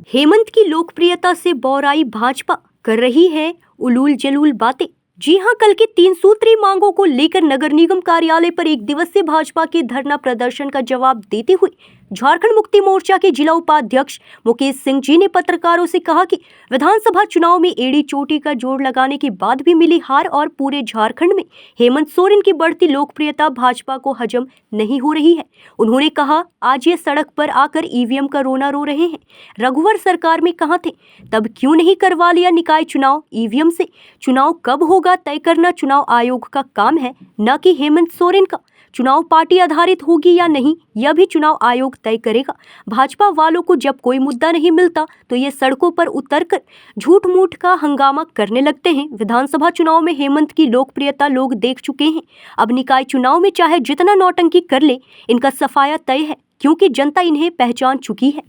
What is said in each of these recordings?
हेमंत की लोकप्रियता से बौराई भाजपा कर रही है उलूल जलूल बातें। जी हां, कल की 3 सूत्री मांगों को लेकर नगर निगम कार्यालय पर एक दिवसीय भाजपा के धरना प्रदर्शन का जवाब देते हुए झारखंड मुक्ति मोर्चा के जिला उपाध्यक्ष मुकेश सिंह जी ने पत्रकारों से कहा कि विधानसभा चुनाव में एड़ी चोटी का जोड़ लगाने के बाद भी मिली हार और पूरे झारखंड में हेमंत सोरेन की बढ़ती लोकप्रियता भाजपा को हजम नहीं हो रही है। उन्होंने कहा, आज ये सड़क पर आकर ईवीएम का रोना रो रहे हैं। रघुवर सरकार में कहां थे, तब क्यों नहीं करवा लिया निकाय चुनाव ईवीएम से? चुनाव कब होगा तय करना चुनाव आयोग का काम है, न कि हेमंत सोरेन का। चुनाव पार्टी आधारित होगी या नहीं, यह भी चुनाव आयोग तय करेगा। भाजपा वालों को जब कोई मुद्दा नहीं मिलता तो ये सड़कों पर उतरकर झूठ मूठ का हंगामा करने लगते हैं। विधानसभा चुनाव में हेमंत की लोकप्रियता लोग देख चुके हैं। अब निकाय चुनाव में चाहे जितना नौटंकी कर ले, इनका सफाया तय है, क्योंकि जनता इन्हें पहचान चुकी है।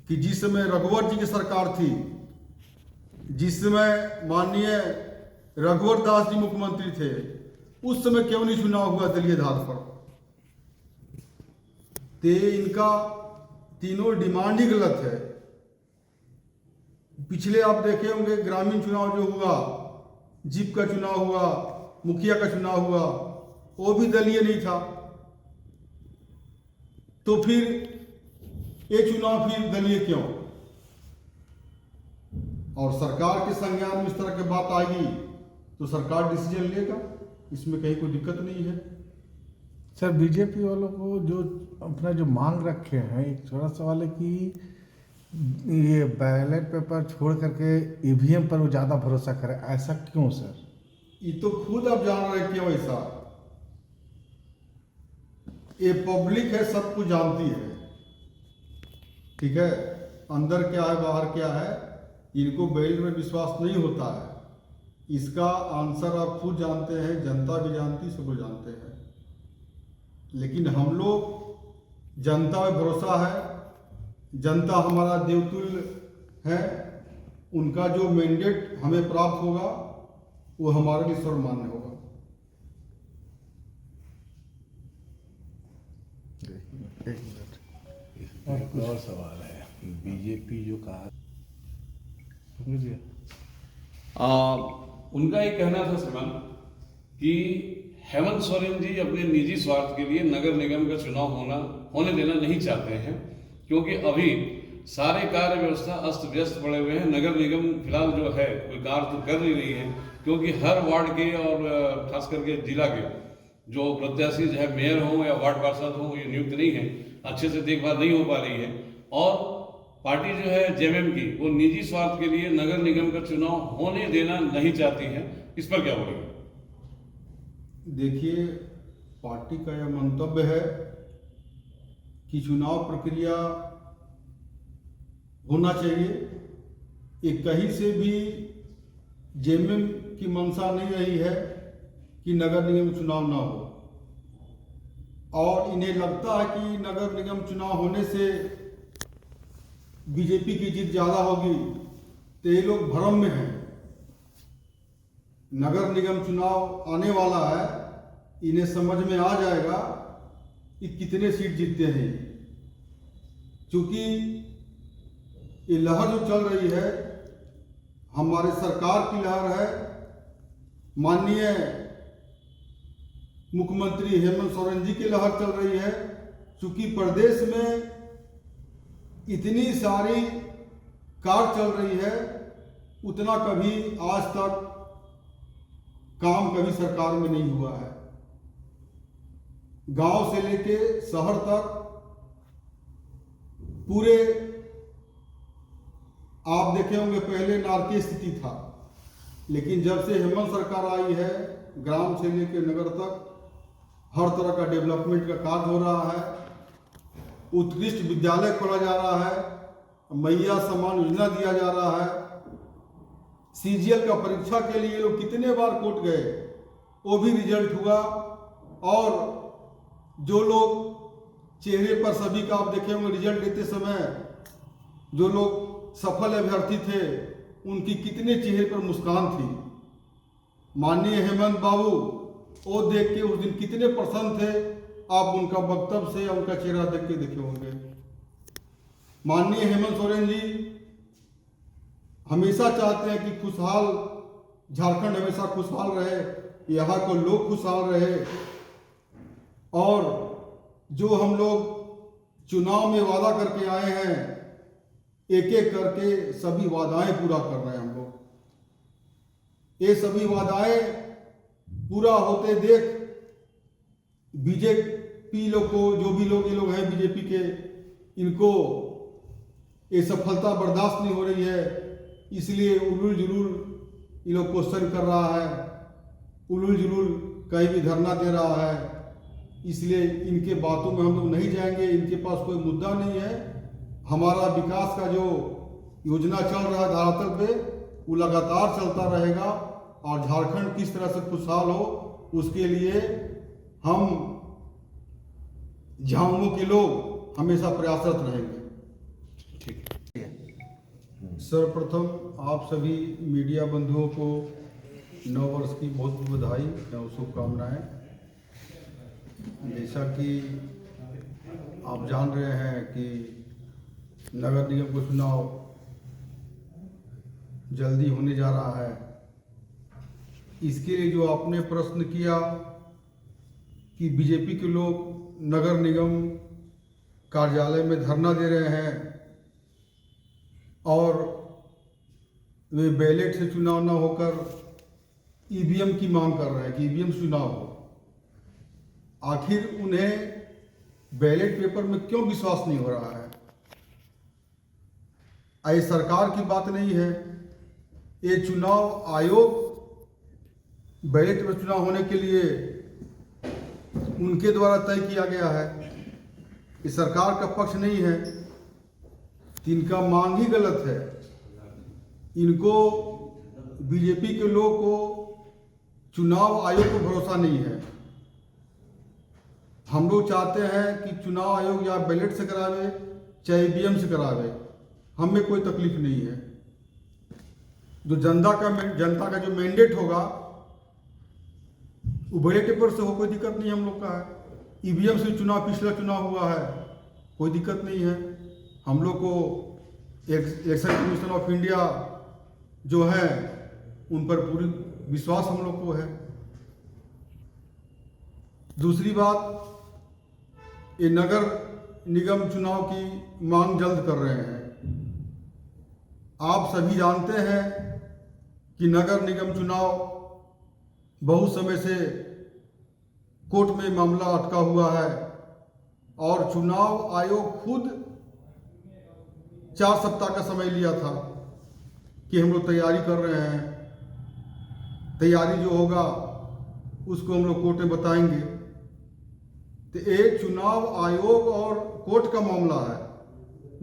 कि जिस समय रघुवर जी की सरकार थी, जिस समय माननीय रघुवर दास जी मुख्यमंत्री थे, उस समय क्यों नहीं चुनाव हुआ दलीय आधार पर? ते इनका तीनों डिमांड ही गलत है। पिछले आप देखे होंगे ग्रामीण चुनाव जो हुआ, जीप का चुनाव हुआ, मुखिया का चुनाव हुआ, वो भी दलीय नहीं था। तो फिर ये चुनाव फिर दलीय क्यों? और सरकार के संज्ञान में इस तरह की बात आएगी तो सरकार डिसीजन लेगा, इसमें कहीं कोई दिक्कत नहीं है। सर, बीजेपी वालों को जो अपना जो मांग रखे हैं, एक छोटा सवाल है कि ये बैलेट पेपर छोड़ करके ईवीएम पर वो ज़्यादा भरोसा करे, ऐसा क्यों सर? ये तो खुद आप जान रहे क्यों ऐसा। ये पब्लिक है, सब कुछ जानती है, ठीक है। अंदर क्या है बाहर क्या है, इनको बैलेट में विश्वास नहीं होता है। इसका आंसर आप खुद जानते हैं, जनता भी जानती, सब लोग जानते हैं। लेकिन हम लोग जनता में भरोसा है, जनता हमारा देवतुल्य है। उनका जो मैंडेट हमें प्राप्त होगा वो हमारे लिए सर्वमान्य होगा। और सवाल है, बीजेपी जो कहा उनका ये कहना था श्रीमान कि हेमंत सोरेन जी अपने निजी स्वार्थ के लिए नगर निगम का चुनाव होने देना नहीं चाहते हैं, क्योंकि अभी सारे कार्य व्यवस्था अस्त व्यस्त पड़े हुए हैं। नगर निगम फिलहाल जो है कोई कार्य तो कर नहीं रही है, क्योंकि हर वार्ड के और खास करके जिला के जो प्रत्याशी चाहे मेयर हों या वार्ड पार्षद हों, ये नियुक्त नहीं है, अच्छे से देखभाल नहीं हो पा रही है। और पार्टी जो है जेएमएम की, वो निजी स्वार्थ के लिए नगर निगम का चुनाव होने देना नहीं चाहती है। इस पर क्या बोलेंगे? देखिए, पार्टी का यह मंतव्य है कि चुनाव प्रक्रिया होना चाहिए। ये कहीं से भी जेएमएम की मंशा नहीं रही है कि नगर निगम चुनाव ना हो, और इन्हें लगता है कि नगर निगम चुनाव होने से बीजेपी की जीत ज्यादा होगी, तो ये लोग भ्रम में हैं। नगर निगम चुनाव आने वाला है, इन्हें समझ में आ जाएगा कि कितने सीट जीतते हैं। क्योंकि ये लहर जो चल रही है, हमारे सरकार की लहर है। माननीय मुख्यमंत्री हेमंत सोरेन जी की लहर चल रही है। चूंकि प्रदेश में इतनी सारी कार चल रही है, उतना कभी आज तक काम कभी सरकार में नहीं हुआ है। गांव से लेके शहर तक पूरे आप देखे होंगे, पहले नारकीय स्थिति था, लेकिन जब से हेमंत सरकार आई है, ग्राम से लेके नगर तक हर तरह का डेवलपमेंट का कार्य हो रहा है। उत्कृष्ट विद्यालय खोला जा रहा है, मैया सम्मान योजना दिया जा रहा है। सीजीएल का परीक्षा के लिए लोग कितने बार कोर्ट गए, वो भी रिजल्ट हुआ। और जो लोग चेहरे पर सभी का आप देखे होंगे, रिजल्ट देते समय जो लोग सफल अभ्यर्थी थे, उनकी कितने चेहरे पर मुस्कान थी। माननीय हेमंत बाबू, वो देख के उस दिन कितने प्रसन्न थे, आप उनका वक्तव्य से उनका चेहरा देख के देखे होंगे। माननीय हेमंत सोरेन जी हमेशा चाहते हैं कि खुशहाल झारखंड हमेशा खुशहाल रहे, यहाँ को लोग खुशहाल रहे, और जो हम लोग चुनाव में वादा करके आए हैं एक एक करके सभी वादाएं पूरा कर रहे हैं हम लोग। ये सभी वादाएं पूरा होते देख बीजेपी लोग को, जो भी लोग ये लोग हैं बीजेपी के, इनको ये सफलता बर्दाश्त नहीं हो रही है, इसलिए उलूल जुलूल ये लोग क्वेश्चन कर रहा है, उलूल जुलूल कहीं भी धरना दे रहा है। इसलिए इनके बातों में हम लोग नहीं जाएंगे, इनके पास कोई मुद्दा नहीं है। हमारा विकास का जो योजना चल रहा है धरातल पे, वो लगातार चलता रहेगा, और झारखंड किस तरह से खुशहाल हो उसके लिए हम झामुमो के लोग हमेशा प्रयासरत रहेंगे। सर्वप्रथम आप सभी मीडिया बंधुओं को नव वर्ष की बहुत बहुत बधाई एवं शुभकामनाएं। जैसा कि आप जान रहे हैं कि नगर निगम का चुनाव जल्दी होने जा रहा है। इसके लिए जो आपने प्रश्न किया कि बीजेपी के लोग नगर निगम कार्यालय में धरना दे रहे हैं और वे बैलेट से चुनाव ना होकर ईवीएम की मांग कर रहे हैं कि ईवीएम से चुनाव हो। आखिर उन्हें बैलेट पेपर में क्यों विश्वास नहीं हो रहा है? ये सरकार की बात नहीं है, ये चुनाव आयोग बैलेट में चुनाव होने के लिए उनके द्वारा तय किया गया है। ये सरकार का पक्ष नहीं है, इनका मांग ही गलत है। इनको बीजेपी के लोग को चुनाव आयोग पर भरोसा नहीं है। हम लोग चाहते हैं कि चुनाव आयोग या बैलेट से करावे चाहे ईवीएम से करावे, हमें कोई तकलीफ नहीं है। जो जनता का जो मैंडेट होगा वो बैलेट पेपर से हो, कोई दिक्कत नहीं हम लोग का है। ईवीएम से चुनाव पिछला चुनाव हुआ है, कोई दिक्कत नहीं है। हम लोग को इलेक्शन कमीशन ऑफ इंडिया जो है उन पर पूरी विश्वास हम लोग को है। दूसरी बात, ये नगर निगम चुनाव की मांग जल्द कर रहे हैं। आप सभी जानते हैं कि नगर निगम चुनाव बहुत समय से कोर्ट में मामला अटका हुआ है और चुनाव आयोग खुद 4 सप्ताह का समय लिया था कि हम लोग तैयारी कर रहे हैं। तैयारी जो होगा उसको हम लोग कोर्ट में बताएंगे। तो ये चुनाव आयोग और कोर्ट का मामला है,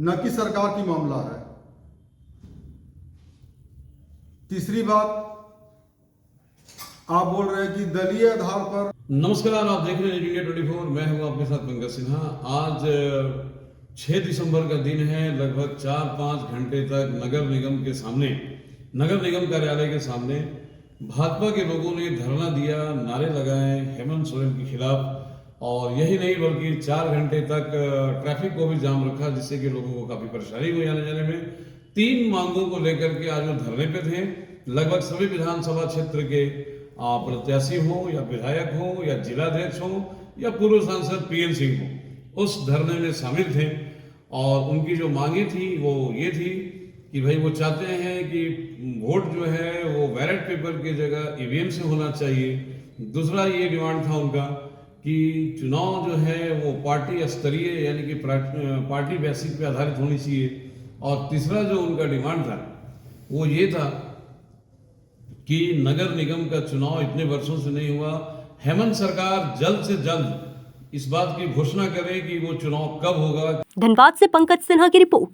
न कि सरकार की मामला है। तीसरी बात, आप बोल रहे हैं कि दलीय आधार पर। नमस्कार, आप देख रहे हैं इंडिया 24। मैं हूं आपके साथ पंकज सिन्हा। आज 6 दिसंबर का दिन है। लगभग 4-5 घंटे तक नगर निगम के सामने, नगर निगम कार्यालय के सामने भाजपा के लोगों ने धरना दिया, नारे लगाए हेमंत सोरेन के खिलाफ। और यही नहीं बल्कि 4 घंटे तक ट्रैफिक को भी जाम रखा, जिससे कि लोगों को काफी परेशानी हुई आने जाने में। 3 मांगों को लेकर के आज वो धरने पे थे। लगभग सभी विधानसभा क्षेत्र के प्रत्याशी हो या विधायक हो या जिलाध्यक्ष हो या पूर्व सांसद पीएल सिंह हो, उस धरने में शामिल थे। और उनकी जो मांगे थी वो ये थी कि भाई वो चाहते हैं कि वोट जो है वो बैलेट पेपर की जगह ईवीएम से होना चाहिए। दूसरा ये डिमांड था उनका कि चुनाव जो है वो पार्टी स्तरीय यानी कि पार्टी बेसिक पे आधारित होनी चाहिए। और तीसरा जो उनका डिमांड था वो ये था कि नगर निगम का चुनाव इतने वर्षों से नहीं हुआ, हेमंत सरकार जल्द से जल्द इस बात की घोषणा करे कि वो चुनाव कब होगा। धनबाद से पंकज सिन्हा की रिपोर्ट।